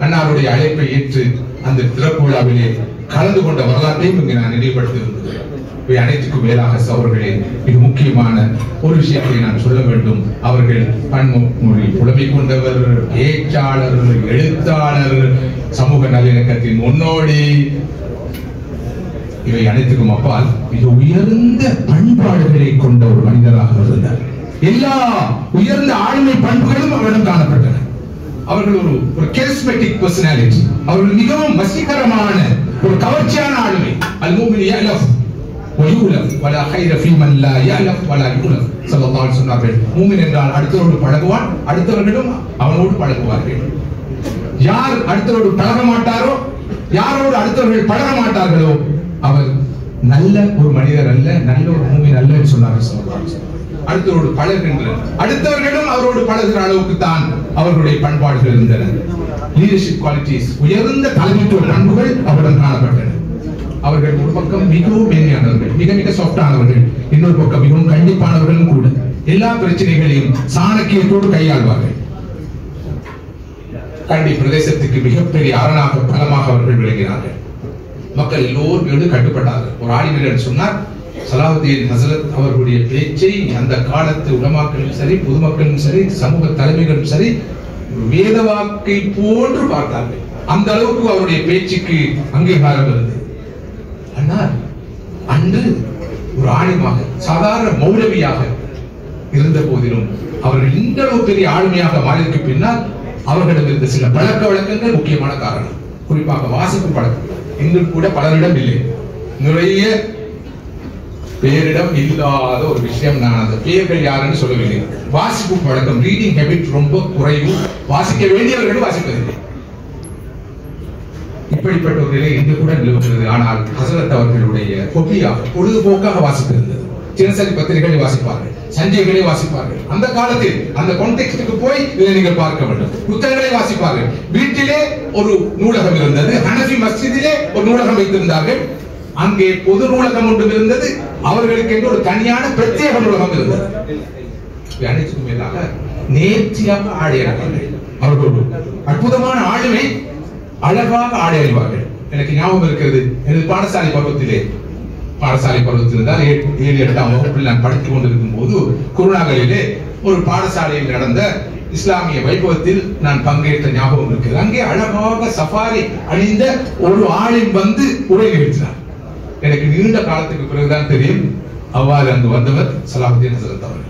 அன்னாருடைய அழைப்பை ஏற்று அந்த திறப்பு விழாவிலே கலந்து கொண்ட வரலாற்றையும் இங்கு நான் நினைவுபடுத்தியிருந்தேன். இவை அனைத்துக்கும் மேலாக அவர்களே மிக முக்கியமான ஒரு விஷயத்தை நான் சொல்ல வேண்டும். அவர்கள் பன்மொழி புலமை கொண்டவர், பேச்சாளர், எழுத்தாளர், சமூக நல்லிணக்கத்தின் முன்னோடி. இவை அனைத்துக்கும் அப்பால் மிக உயர்ந்த பண்பாடுகளை கொண்ட ஒரு மனிதராக இருந்தார். எல்லா உயர்ந்த ஆளுமை பண்புகளும் அவரிடம் காணப்பட்டன. அவர்கள் ஒரு கேரிஸ்மேட்டிக் பர்சனாலிட்டி. அவர்கள் மிகவும் வசீகரமான ஒரு கவர்ச்சியான ஆளுமை. அல்-முஃமின் யஅலஃப் வ யுலஃப் வலா கைர ஃபீமன் லா யஅலஃப் வலா யுலஃப். ஸல்லல்லாஹு அலைஹி வஸல்லம் சொன்னார்கள், மூமின் என்றால் அடுத்தவரோடு பழகுவான், அடுத்தவர்களும் அவனோடு பழகுவார்கள். யார் அடுத்தவரோடு பழக மாட்டாரோ, யாரோடு அடுத்தவர்கள் பழக மாட்டார்களோ அவர் நல்ல ஒரு மனிதர் அல்ல, நல்ல ஒரு மூமின் அல்ல என்று சொன்னார்கள் ஸல்லல்லாஹு அலைஹி வஸல்லம். அடுத்தவரோடு பழகுகின்ற அடுத்தவர்களும் அவரோடு பழகுகிற அளவுக்கு தான் அவர்களுடைய பண்பாடுகள் இருந்தன. லீடர்ஷிப் குவாலிட்டிஸ், உயர்ந்த தலைமைத்துவ பண்புகள் அவரிடம் காணப்பட்டன. அவர்கள் ஒரு பக்கம் மிகவும் மேன்மையானவர்கள், மிக சாஃப்டானவர்கள், இன்னொரு பக்கம் மிகவும் கண்டிப்பானவர்களும் கூட. எல்லா பிரச்சனைகளையும் சாணக்கியத்தோடு கையாள்வார்கள். கண்டி பிரதேசத்துக்கு மிகப்பெரிய அரணாக பலமாக அவர்கள் விளங்கினார்கள். மக்கள் எல்லோரும் மீது கட்டுப்பட்டார்கள். ஒரு ஆலிமர் சொன்னார், சலாவுதீன் ஹஸரத் அவர்களுடைய பேச்சை அந்த காலத்து உலமாக்களும் சரி, பொதுமக்களும் சரி, சமூக தலைமைகளும் சரி வேத வாக்கை போன்று பார்த்தார்கள். அந்த அளவுக்கு அவருடைய பேச்சுக்கு அங்கீகாரம் இருந்தது. ஆனால் அன்று ஒரு ஆலிமாக, சாதாரண மௌலவியாக இருந்த போதிலும் அவர்கள் இந்த அளவு பெரிய ஆளுமையாக மாறியதற்கு பின்னால் அவர்களிடம் இருந்த சில பழக்க வழக்கங்கள் முக்கியமான காரணம். குறிப்பாக வாசிப்பு பழக்கம் இன்று கூட பலரிடம் இல்லை. நிறைய பேரிடம் இல்லாத ஒரு விஷயம். நான் அந்த பெயர்கள் யாருன்னு சொல்லவில்லை. வாசிப்பு பழக்கம், ரீடிங் ஹேபிட் ரொம்ப குறைவு. வாசிக்க வேண்டியவர்களும் வாசிப்பதில்லை. இப்படிப்பட்ட ஒரு நிலை இன்று கூட நிலவுகிறது. ஆனால் ஹஸரத் அவர்களுடைய ஹொபியாக, பொழுதுபோக்காக வாசித்திருந்தது. தினசரி பத்திரிகைகளை வாசிப்பார்கள், சஞ்சிகைகளை வாசிப்பார்கள். அந்த காலத்தில் அந்த கான்டெக்ஸ்டுக்கு போய் இதை நீங்கள் பார்க்க வேண்டும். புத்தகங்களை வாசிப்பார்கள். வீட்டிலே ஒரு நூலகம் இருந்தது. ஹனஃபி மஸ்ஜிதிலே ஒரு நூலகம் வைத்திருந்தார்கள். அங்கே பொது நூலகம் ஒன்று இருந்தது. அவர்களுக்கு என்று ஒரு தனியான பிரத்யேக நூலகம் இருந்தது. அனைத்துக்கும் மேலாக நேர்த்தியாக ஆடை அணிவார்கள். அவர்களோடு அற்புதமான ஆளுமை, அழகாக ஆடை அணிவார்கள். எனக்கு ஞாபகம் இருக்கிறது, எனது பாடசாலை பருவத்தில் தான் 7-8ஆம் வகுப்பில் நான் படித்துக் கொண்டிருக்கும் போது குருநாகலிலே ஒரு பாடசாலையில் நடந்த இஸ்லாமிய வைபவத்தில் நான் பங்கேற்ற ஞாபகம் இருக்கிறது. அங்கே அழகாக சஃபாரி அணிந்த ஒரு ஆளின் வந்து உரை நிகழ்த்தினார். எனக்கு நீண்ட காலத்துக்கு பிறகுதான் தெரியும் அவ்வாறு அங்கு வந்தவர் சலாவுதீன் ஹஸரத் அவர்கள்.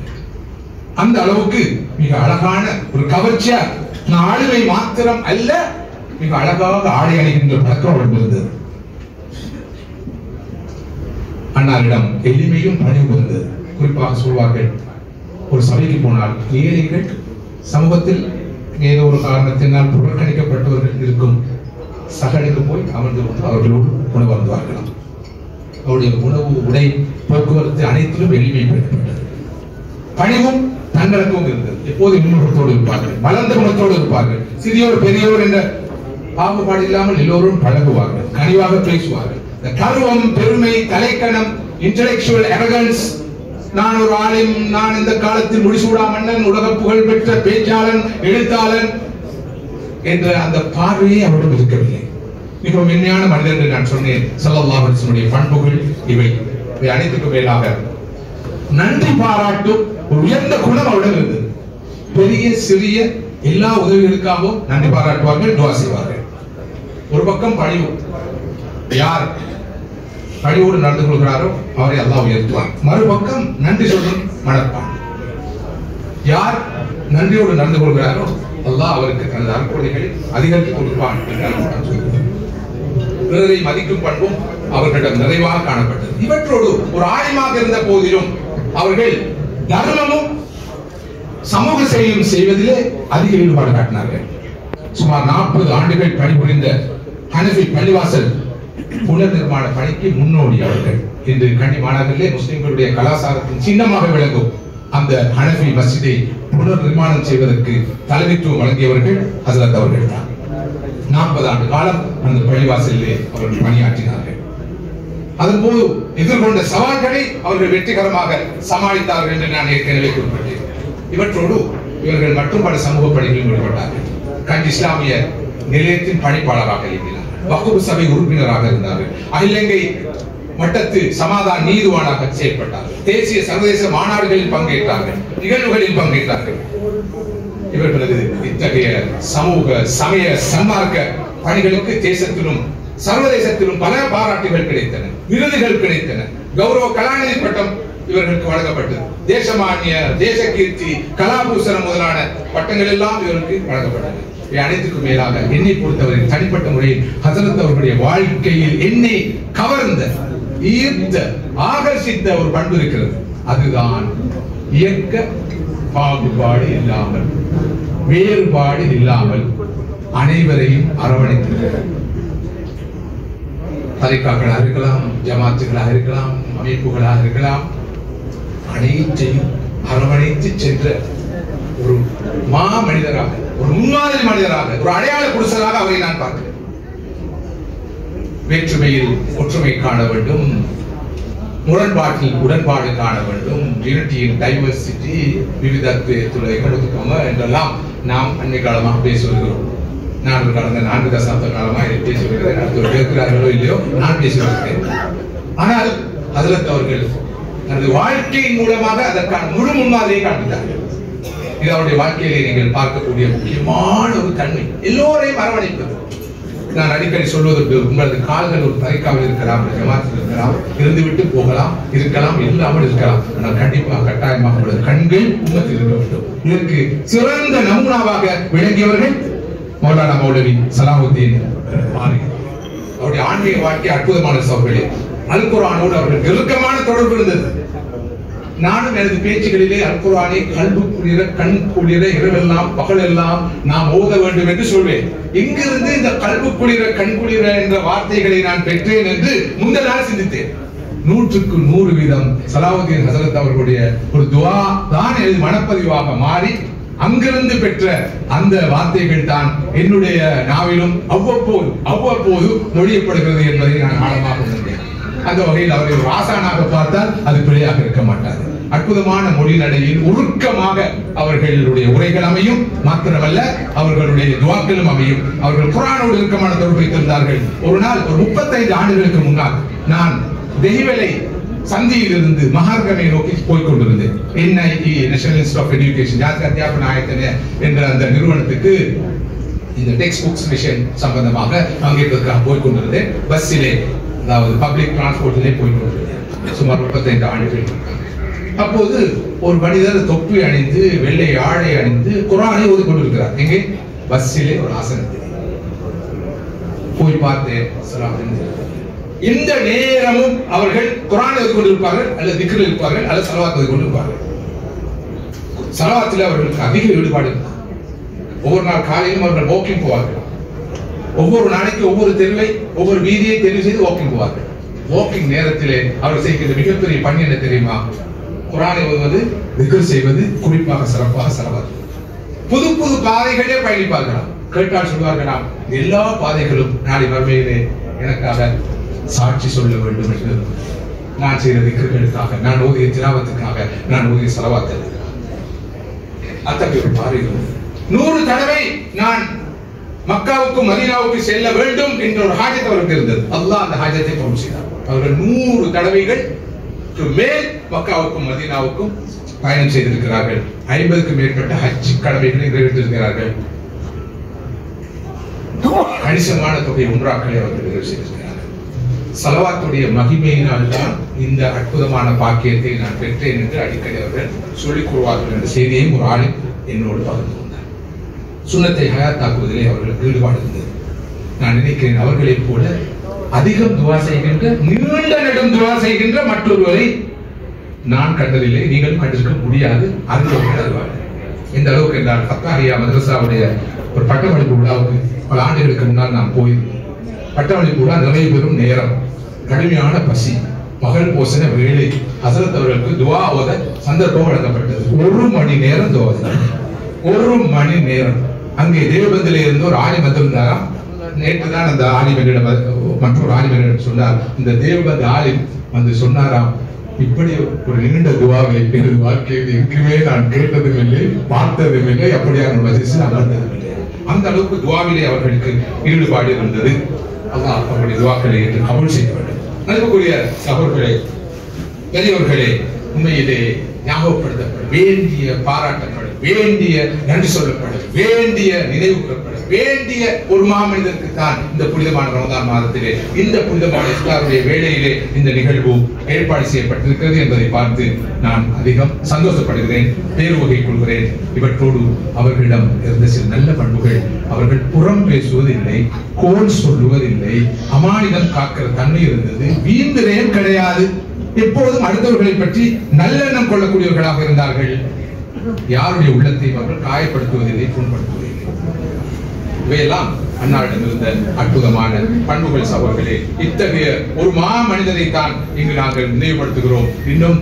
அந்த அளவுக்கு மிக அழகான ஒரு கவர்ச்சியா ஆளுமை மாத்திரம் அல்ல, மிக அழகாக ஆடை அணிகின்ற பழக்கம் அவர்கள் இருந்தது. அன்னாரிடம் எளிமையும் பணிவும் இருந்தது. குறிப்பாக சொல்வார்கள், ஒரு சபைக்கு போனால் ஏழைகள், சமூகத்தில் ஏதோ ஒரு காரணத்தினால் புறக்கணிக்கப்பட்டவர்கள் இருக்கும் சகலுக்கு போய் அமர்ந்து கொண்டு அவர்களோடு உணவு அருந்துவார்களாம். அவருடைய உணவு, உடை, போக்குவரத்து அனைத்திலும் எளிமைப்படுத்தப்பட்டது. பணிவும் தன்னடக்கம் இருந்தது. எப்போதும் முன்னோட்டத்தோடு இருப்பார்கள், வளர்ந்த குணத்தோடு இருப்பார்கள். சிறியோர் பெரியோர் என்ற பாகுபாடு இல்லாமல் எல்லோரும் பழகுவார்கள், கனிவாக பேசுவார்கள். இந்த கர்வம், பெருமை, தலைக்கணம், இன்டெலெக்சுவல் அரகன்ஸ், நான் ஒரு ஆலிம், நான் இந்த காலத்தில் முடிசூடா மன்னன், உலக புகழ் பெற்ற பேச்சாளன், எழுத்தாளன் என்ற அந்த பார்வையே அவரிடம் இருக்கவில்லை. மிகவும் மென்மையான மனிதன் என்று நான் சொன்னேன். ஸல்லல்லாஹு அலைஹி வஸல்லம் பண்புகள் இவை அனைத்துக்கும் மேலாக நன்றி பாராட்டும் ஒரு உயர்ந்த குணம் அவரிடம் இருந்தது. பெரிய சிறிய எல்லா உதவிகளுக்காகவும் நன்றி பாராட்டுவார்கள், துஆ செய்வார்கள். ஒரு பக்கம் பணிவு, யார் பணிவோடு நடந்து கொள்கிறாரோ அவரை அல்லாஹ் உயர்த்துவார். மறுபக்கம் நன்றி சொல்லும் மனப்பான், யார் நன்றியோடு நடந்து கொள்கிறாரோ அல்லாஹ் அவருக்கு தனது அற்புதங்களை அதிகரித்து கொடுப்பான் என்று பிறரை மதிக்கும் பண்பும் அவர்களிடம் நிறைவாக காணப்பட்டது. இவற்றோடு ஒரு ஆலிமாக இருந்த போதிலும் அவர்கள் தர்மமும் சமூக சேவையும் செய்வதிலே அதிக ஈடுபாடு காட்டினார்கள். சுமார் 40 ஆண்டுகள் பணிபுரிந்த ஹனஃபி பள்ளிவாசல் புனர் நிர்மாண பணிக்கு முன்னோடி அவர்கள். இன்று கன்னி மாநகரிலே முஸ்லிம்களுடைய கலாச்சாரத்தின் சின்னமாக விளங்கும் அந்த ஹனஃபி மஸ்ஜிதை புனர் நிர்மாணம் செய்வதற்கு தலைமைத்துவம் வழங்கியவர்கள் ஹஸ்ரத் அவர்கள் தான். 40 ஆண்டு காலம் அந்த பள்ளிவாசலிலே அவர்கள் பணியாற்றினார்கள். அதன்போது எதிர்கொண்ட சவால்களை அவர்கள் வெற்றிகரமாக சமாளித்தார்கள் என்று நான் ஏற்கனவே குறிப்பிட்டேன். இவற்றோடு இவர்கள் மற்றும் பல சமூக பணிகளில் ஈடுபட்டார்கள். கண்டி இஸ்லாமிய நிலையத்தின் பணிப்பாளராக இருந்தார், வக்ஃப் சபை உறுப்பினராக இருந்தார்கள், அகிலங்கை மட்டத்து சமாதான நீதிவானாக செயல்பட்டார்கள், தேசிய சர்வதேச மாநாடுகளில் பங்கேற்றார்கள், நிகழ்வுகளில் பங்கேற்றார்கள். இவர்களது இத்தகைய சமூக சமய சன்மார்க்க பணிகளுக்கு தேசத்திலும் சர்வதேசத்திலும் பல பாராட்டுகள் கிடைத்தன, விருதுகள் கிடைத்தன. கௌரவ கலாநிதி பட்டம் இவர்களுக்கு வழங்கப்பட்டது. தேசமானிய, தேசகீர்த்தி, கலாபூசணம் முதலான பட்டங்கள் எல்லாம் இவருக்கு வழங்கப்பட்டன. அனைத்துக்கும் மேலாக என்னை பொறுத்தவரை தனிப்பட்ட முறையில் ஹஸரத் அவர்களுடைய வாழ்க்கையில் என்னை கவர்ந்த, ஈர்த்த, ஆகர்ஷித்த ஒரு பண்பு இருக்கிறது. அதுதான் இயக்க பாகுபாடு இல்லாமல், வேறுபாடு இல்லாமல் அனைவரையும் அரவணைத்து, தரிகாக்களாக இருக்கலாம், ஜமாத்துகளாக இருக்கலாம், அமைப்புகளாக இருக்கலாம், அனைத்தையும் அரவணைத்து சென்ற ஒரு மா மனிதராக, ஒரு முன்மாதிரி மனிதராக, ஒரு அடையாள புருஷராக அவரை நான் பார்க்கிறேன். வேற்றுமையில் ஒற்றுமை காண வேண்டும், முரண்பாட்டில் உடன்பாடு காண வேண்டும், யூனிட்டியின் டைவர்சிட்டி, விவிதத்துவ என்றெல்லாம் நாம் அன்னை காலமாக பேசி வருகிறோம். நான் கடந்த 4 தசாப்த காலமாக இதை பேசி வருகிறேன். அடுத்தவர் கேட்கிறார்களோ இல்லையோ நான் பேசி வருகிறேன். ஆனால் ஹஸரத் அவர்கள் தனது வாழ்க்கையின் மூலமாக அதற்கான முழு முன்மாதிரியை காண்பித்தார்கள். இது அவருடைய வாழ்க்கையிலே நீங்கள் பார்க்கக்கூடிய முக்கியமான ஒரு தன்மை, எல்லோரையும் அரவணைப்பது. நான் அடிக்கடி சொல்வதற்கு, உங்களது கால்கள் ஒரு தரிக்காவில் இருக்கலாம், ஜமாத்தில் இருக்கலாம், இருந்துவிட்டு போகலாம், இருக்கலாம், இல்லாமல் இருக்கலாம். ஆனால் கண்டிப்பாக கட்டாயமாக உங்களது கண்கள் உம்மத்தில் இருக்க வேண்டும். இதற்கு சிறந்த நமூனாவாக விளங்கியவர்கள் மௌலானா மௌலவி சலாஹுத்தீன் பாரி. அவருடைய ஆன்மீக வாழ்க்கை அற்புதமான சகோதரர்களே. அல் குர்ஆனோடு அவர்கள் நெருக்கமான தொடர்பு இருந்தது. நானும் எனது பேச்சுகளிலே அல் குர்ஆனை கல்பு குளிர, கண் குளிர, இரவெல்லாம் பகலெல்லாம் நாம் ஓத வேண்டும் என்று சொல்வேன். எங்கிருந்து இந்த கல்பு குளிர, கண் குளிர என்ற வார்த்தைகளை நான் பெற்றேன் என்று முந்தல் நாள் சிந்தித்தேன். 100க்கு 100 வீதம் சலாஹுத்தீன் ஹஸரத் அவர்களுடைய ஒரு துஆ தான் எனது மனப்பதிவாக மாறி, அங்கிருந்து பெற்ற அந்த வார்த்தைகள் தான் என்னுடைய நாவிலும் அவ்வப்போது மொழியப்படுகிறது என்பதை நான் ஆழமாக உணர்ந்தேன். அந்த வகையில் அவரை ஒரு ஆசானாக பார்த்தால் அது பிழையாக இருக்க மாட்டாது. அற்புதமான மொழி நடையில் உருக்கமாக அவர்களுடைய உரைகள் அமையும், மாத்திரமல்ல அவர்களுடைய துஆக்களும் அமையும். அவர்கள் குர்ஆனோடு இறுக்கமான தொடர்பு வைத்திருந்தார்கள். ஒரு நாள், ஒரு 35 ஆண்டுகளுக்கு முன்னால் நான் தெஹிவலை சந்தியிலிருந்து மகார்கமை நோக்கி போய் கொண்டிருந்தேன். NIE, national institute of education, Jathika Adhyapana Ayathana என்ற அந்த நிறுவனத்துக்கு இந்த டெக்ஸ்ட் புக்ஸ் மிஷன் சம்பந்தமாக பங்கேற்பதற்காக போய் கொண்டிருந்தேன். பஸ்ஸிலே, அதாவது பப்ளிக் டிரான்ஸ்போர்ட்டிலே போய் கொண்டிருந்தேன். சுமார் 35 ஆண்டுகள். அப்போது ஒரு மனிதர் தொப்பி அணிந்து, வெள்ளை ஆடை அணிந்து குர்ஆனை ஓதிக் கொண்டிருக்கிறார். எங்கே? பஸ்ஸிலே ஒரு ஆசனத்தில் போய் பார்த்தேன். இந்த நேரமும் அவர்கள் குர்ஆனை ஓதிக் கொண்டிருப்பார்கள், அல்லது திக்ரில் இருப்பார்கள், அல்லது ஸலவாத் ஓதிக் கொண்டிருப்பார்கள். ஸலவாத்தில் அவர்களுக்கு அதிக ஈடுபாடு இருந்தது. ஒவ்வொரு நாள் காலையிலும் அவர்கள் வாக்கிங் போவார்கள். ஒவ்வொரு நாளைக்கு ஒவ்வொரு தெருவை, ஒவ்வொரு வீதியை தெரிவு செய்து வாக்கிங் போவார்கள். வாக்கிங் நேரத்திலே அவர் செய்கிற மிகப்பெரிய பணி என்ன தெரியுமா? குர்ஆனை ஓதுவது, திக்ர் செய்வது, குறிப்பாக சிறப்பாக ஸலவாத். புது புது பாதைகளே பயணிப்பார்களாம். கேட்டால் சொல்வார்களாம், எல்லா பாதைகளும் நாளை மறுமையிலே எனக்காக சாட்சி சொல்ல வேண்டும் என்று. நான் செய்த திக்ர்களுக்காக, நான் ஓதிய திலாவத்துக்காக, நான் ஓதிய ஸலவாத்துக்காக. அத்தகைய பாதைகள் 100 தடவை நான் மக்காவுக்கும் மதீனாவுக்கும் செல்ல வேண்டும் என்ற ஒரு ஹாஜத் அவருக்கு இருந்தது. அல்லாஹ் அந்த ஹாஜத்தை பூர்த்தி செய்தார். அவர்கள் 100 தடவைகளுக்கு மேல் மக்காவுக்கும் மதீனாவுக்கும் பயணம் செய்திருக்கிறார்கள். 50க்கும் மேற்பட்ட ஹஜ் கடமைகளை நிறைவேற்றிருக்கிறார்கள். கணிசமான தொகை உம்ராக்களை அவர்கள் நிறைவு செய்திருக்கிறார்கள். ஸலவாத்துடைய மகிமையினால் தான் இந்த அற்புதமான பாக்கியத்தை நான் பெற்றேன் என்று அடிக்கடி அவர்கள் சொல்லிக் கொள்வார்கள் என்ற செய்தியையும் ஒரு ஆள் என்னோடு பகிர்ந்து கொண்டார். சுன்னத்தை ஹயாத்தாக்குவதிலே அவர்களுக்கு ஈடுபாடு இருந்தது. நான் நினைக்கிறேன் அவர்களைப் போல அதிகம் துவா செய்கின்ற, நீண்ட நெடும் துவா செய்கின்ற மற்றொருவரை நான் கண்டதில்லை, நீங்களும் கண்டிருக்க முடியாது. அறிந்தவர்கள் அறிவார்கள். இந்த அளவுக்கு என்றால் ஃபத்தாஹியா மதரசாவுடைய ஒரு பட்டமளிப்பு விழாவுக்கு பல ஆண்டுகளுக்கு முன்னால் நான் போயிருந்தேன். பட்டமளிப்பு விழா நிறைய பெறும் நேரம், கடுமையான பசி, மகள் போசன வேலை, ஹஸரத் அவர்களுக்கு துவா ஓத சந்தர்ப்பம் வழங்கப்பட்டது. 1 மணி நேரம் துவா ஓதினார். 1 மணி நேரம். அங்கே தேவபந்திலே இருந்து ஒரு ஆலிம் வந்திருந்தாராம். நேற்று தான் அந்த ஆலிமிடம் மற்றொரு ஆலிமிடம் சொன்னார். இந்த தேவபந்து ஆலிம் வந்து சொன்னாராம், இப்படி ஒரு நீண்ட துவாவை எனது வாழ்க்கையில் எங்குமே நான் கேட்டதும் இல்லை, பார்த்ததும் இல்லை, அப்படியான மஜ்லிஸில் அமர்ந்ததும் இல்லை. அந்த அளவுக்கு துவாவிலே அவர்களுக்கு ஈடுபாடு இருந்தது. அல்லாஹ் அவருடைய துவாக்களை ஏற்று கபூல் செய்ய வேண்டும். அன்புக்குரிய சகோதரர்களே, பெரியவர்களே, உண்மையிலே ஞாபகப்படுத்தப்பட வேண்டிய, பாராட்டப்பட வேண்டிய, நன்றி சொல்லப்பட வேண்டிய, நினைவு கூறப்பட வேண்டிய ஒரு மாமனிதருக்கு தான் இந்த புனிதமான ரமதான் மாதத்திலே, இந்த புனிதமான இஃப்தாருடைய வேளையிலே இந்த நிகழ்வு ஏற்பாடு செய்யப்பட்டிருக்கிறது என்பதை பார்த்து நான் அதிகம் சந்தோஷப்படுகிறேன், பேருவகை கொள்கிறேன். இவற்றோடு அவர்களிடம் இருந்த சில நல்ல பண்புகள், அவர்கள் புறம் பேசுவதில்லை, கோல் சொல்லுவதில்லை, அமானிதம் காக்கிற தன்மை இருந்தது, வீண்விரயம் கிடையாது. எப்போதும் அடுத்தவர்களை பற்றி நல்லெண்ணம் கொள்ளக்கூடியவர்களாக இருந்தார்கள். யாருடைய உள்ளத்தை அவர்கள் காயப்படுத்துவதில்லை, புண்படுத்துவதில்லை. இவையெல்லாம் அன்னாரிடம் இருந்த அற்புதமான பண்புகள் சகோதரர்களே. இத்தகைய ஒரு மனிதனை தான் இங்கு நாங்கள் நினைவுபடுத்துகிறோம். இன்னும்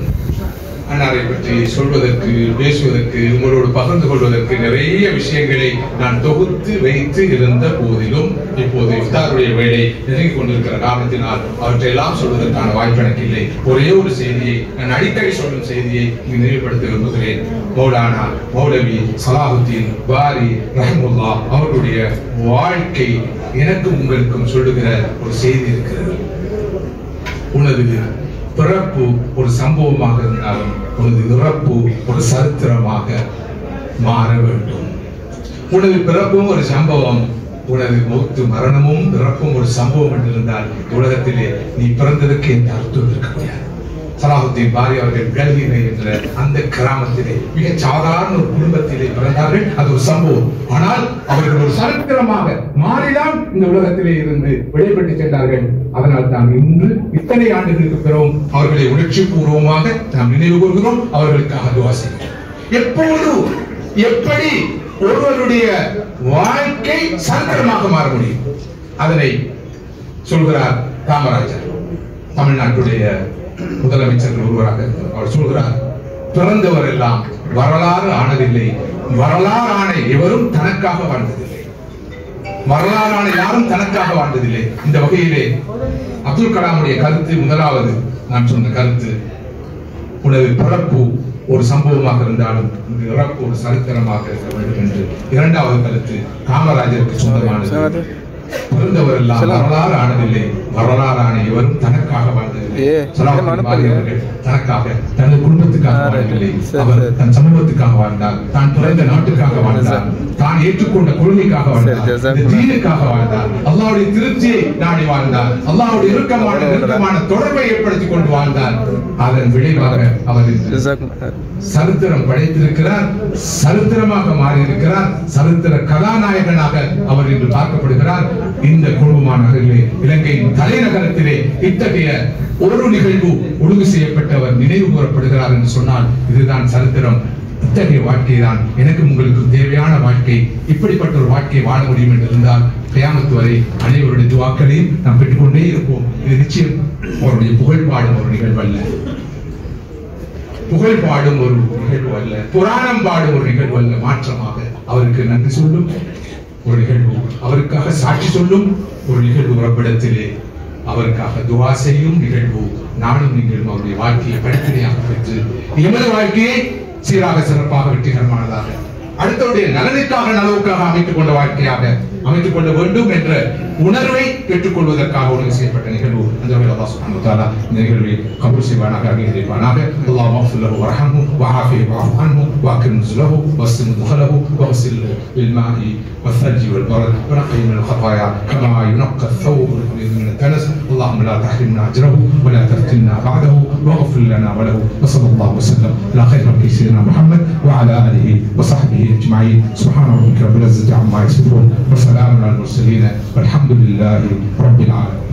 அன்னாரை பற்றி சொல்வதற்கு, பேசுவதற்கு, உங்களோடு பகிர்ந்து கொள்வதற்கு நிறைய விஷயங்களை நான் தொகுத்து வைத்து இருந்த போதிலும் இப்போது இஃப்தாருடைய வேளை நெருங்கிக் கொண்டிருக்கிற காரணத்தினால் அவற்றையெல்லாம் சொல்வதற்கான வாய்ப்பு எனக்கு இல்லை. ஒரே ஒரு செய்தியை, நான் அடிக்கடி சொல்லும் செய்தியை இங்கு நினைவுபடுத்த விரும்புகிறேன். மௌலானா மௌலவி சலாஹுத்தீன் பாரி ரஹ்மத்துல்லாஹ் அவர்களுடைய வாழ்க்கை எனக்கும் உங்களுக்கும் சொல்லுகிற ஒரு செய்தி இருக்கிறது. உனது பிறப்பு ஒரு சம்பவமாக இருந்தாலும் உனது இறப்பு ஒரு சரித்திரமாக மாற வேண்டும். உனது பிறப்பும் ஒரு சம்பவம், உனது மௌத்து மரணமும் பிறப்பும் ஒரு சம்பவம் என்று இருந்தால் உலகத்திலே நீ பிறந்ததற்கு எந்த அர்த்தம் இருக்க முடியாது. சலாஹுத்தீன் பாரி அவர்கள் கல்வினை என்ற அந்த கிராமத்திலே மிக சாதாரண ஒரு குடும்பத்திலே பிறந்தார்கள். அது ஒரு சம்பவம். ஆனால் அவர்கள் ஒரு சரித்திரமாக மாறிதான் இந்த உலகத்திலே இருந்து விடைபெற்று சென்றார்கள். அதனால் தான் இன்று இத்தனை ஆண்டுகளுக்கு பிறகும் அவர்களை உணர்ச்சி பூர்வமாக நாம் நினைவு கூறுகிறோம், அவர்களுக்காக துஆ செய்கிறோம். எப்போது எப்படி ஒருவருடைய வாழ்க்கை சரித்திரமாக மாற முடியும் அதனை சொல்கிறார் காமராஜர், தமிழ்நாட்டுடைய முதலமைச்சர்கள் ஒருவராக. அவர் சொல்கிறார், பிறந்தவர் எல்லாம் வரலாறு ஆனதில்லை, வரலாறு ஆன எவரும் தனக்காக வாழ்ந்ததில்லை, வரலாறு ஆன யாரும் தனக்காக வாழ்ந்ததில்லை. இந்த வகையிலே அப்துல் கலாமுடைய கருத்து முதலாவது நான் சொன்ன கருத்து, உனது பிறப்பு ஒரு சம்பவமாக இருந்தாலும் இறப்பு ஒரு சரித்திரமாக இருக்க வேண்டும் என்று. இரண்டாவது கருத்து காமராஜருக்கு சொந்தமானது, பிறந்தவர் எல்லாம் வரலாறு ஆனதில்லை, வரலாறு ஆன இவரும் தனக்காக வாழ்ந்ததில்லை. தனக்காக, தனது குடும்பத்துக்காக வாழவில்லை, அவர் தன் சமூகத்துக்காக வாழ்ந்தார், தான் பிறந்த நாட்டுக்காக வாழ்ந்தார், தான் ஏற்றுக்கொண்ட கொள்கைக்காக வாழ்ந்தார், தீனுக்காக வாழ்ந்தார், அல்லாஹ்வுடைய திருப்தியை நாடி வாழ்ந்தார், அல்லாஹ்வுடைய இறுக்கமான தொடர்பை ஏற்படுத்திக் கொண்டு வாழ்ந்தார். அதன் விளைவாக அவர் சரித்திரம் படைத்திருக்கிறார், சரித்திரமாக மாறியிருக்கிறார், சரித்திர கதாநாயகனாக அவர் இன்று பார்க்கப்படுகிறார். இந்த குழுமமான இலங்கையின் தலைநகரத்திலே இத்தகைய ஒரு நிகழ்வு ஒழுங்கு செய்யப்பட்டவர் நினைவு கூறப்படுகிறார் என்று சொன்னால் இதுதான் சரித்திரம். இத்தகைய வாழ்க்கை தான் எனக்கு உங்களுக்கு தேவையான வாழ்க்கை. இப்படிப்பட்ட ஒரு வாழ்க்கையை வாழ முடியும் என்று இருந்தால் கியாமத் வரை அனைவருடைய துஆக்களையும் நாம் பெற்றுக்கொண்டே இருப்போம். இது நிச்சயம் அவருடைய புகழ் பாடும் ஒரு நிகழ்வு அல்ல. புகழ் பாடும் ஒரு நிகழ்வு அல்ல, புராணம் பாடும் ஒரு நிகழ்வு அல்ல. மாற்றமாக அவருக்கு நன்றி சொல்லும் ஒரு நிகழ்வு, அவருக்காக சாட்சி சொல்லும் ஒரு நிகழ்வு, ரப்பிடத்திலே அவருக்காக துஆ செய்யும் நிகழ்வு. நானும் நீங்களும் அவருடைய வாழ்க்கையை படிப்படியாக பெற்று எமது வாழ்க்கையை சீராக சிறப்பாக வெற்றிகரமானதாக அடுத்தவருடைய நலனுக்காக நலவுக்காக அமைத்துக் கொண்ட வாழ்க்கையாக அமைத்துக் கொள்ள வேண்டும் என்ற உணர்வை பெற்றுக் கொள்வதற்காக ஒழுங்கு செய்யப்பட்ட நிகழ்வு. அந்த வகையில் அல்லாஹ் சுப்ஹானஹு வ தஆலா இந்த நிகழ்வை கபூல் செய்வானாக, அங்கீகரிப்பானாக. அல்லாஹ் மஃஃபிர் லஹு வர்ஹம்ஹு வஆஃபிஹி வஅஃபு அன்ஹு வஅக்ரிம் நுஸுலஹு வஸ்ஸிம் துஹலஹு வக்ஸில்ஹு பில்மாஇ والثلج والبرد ونقه من الخطايا كما ينقى الثوب الابيض من الدنس. اللهم لا تحرمنا اجره ولا تفتنا بعده واغفر لنا وله. وصلى الله وسلم على خير خلق سيدنا محمد وعلى اله وصحبه اجمعين. سبحان ربك رب العزه عما يصفون وسلام على المرسلين والحمد لله رب العالمين.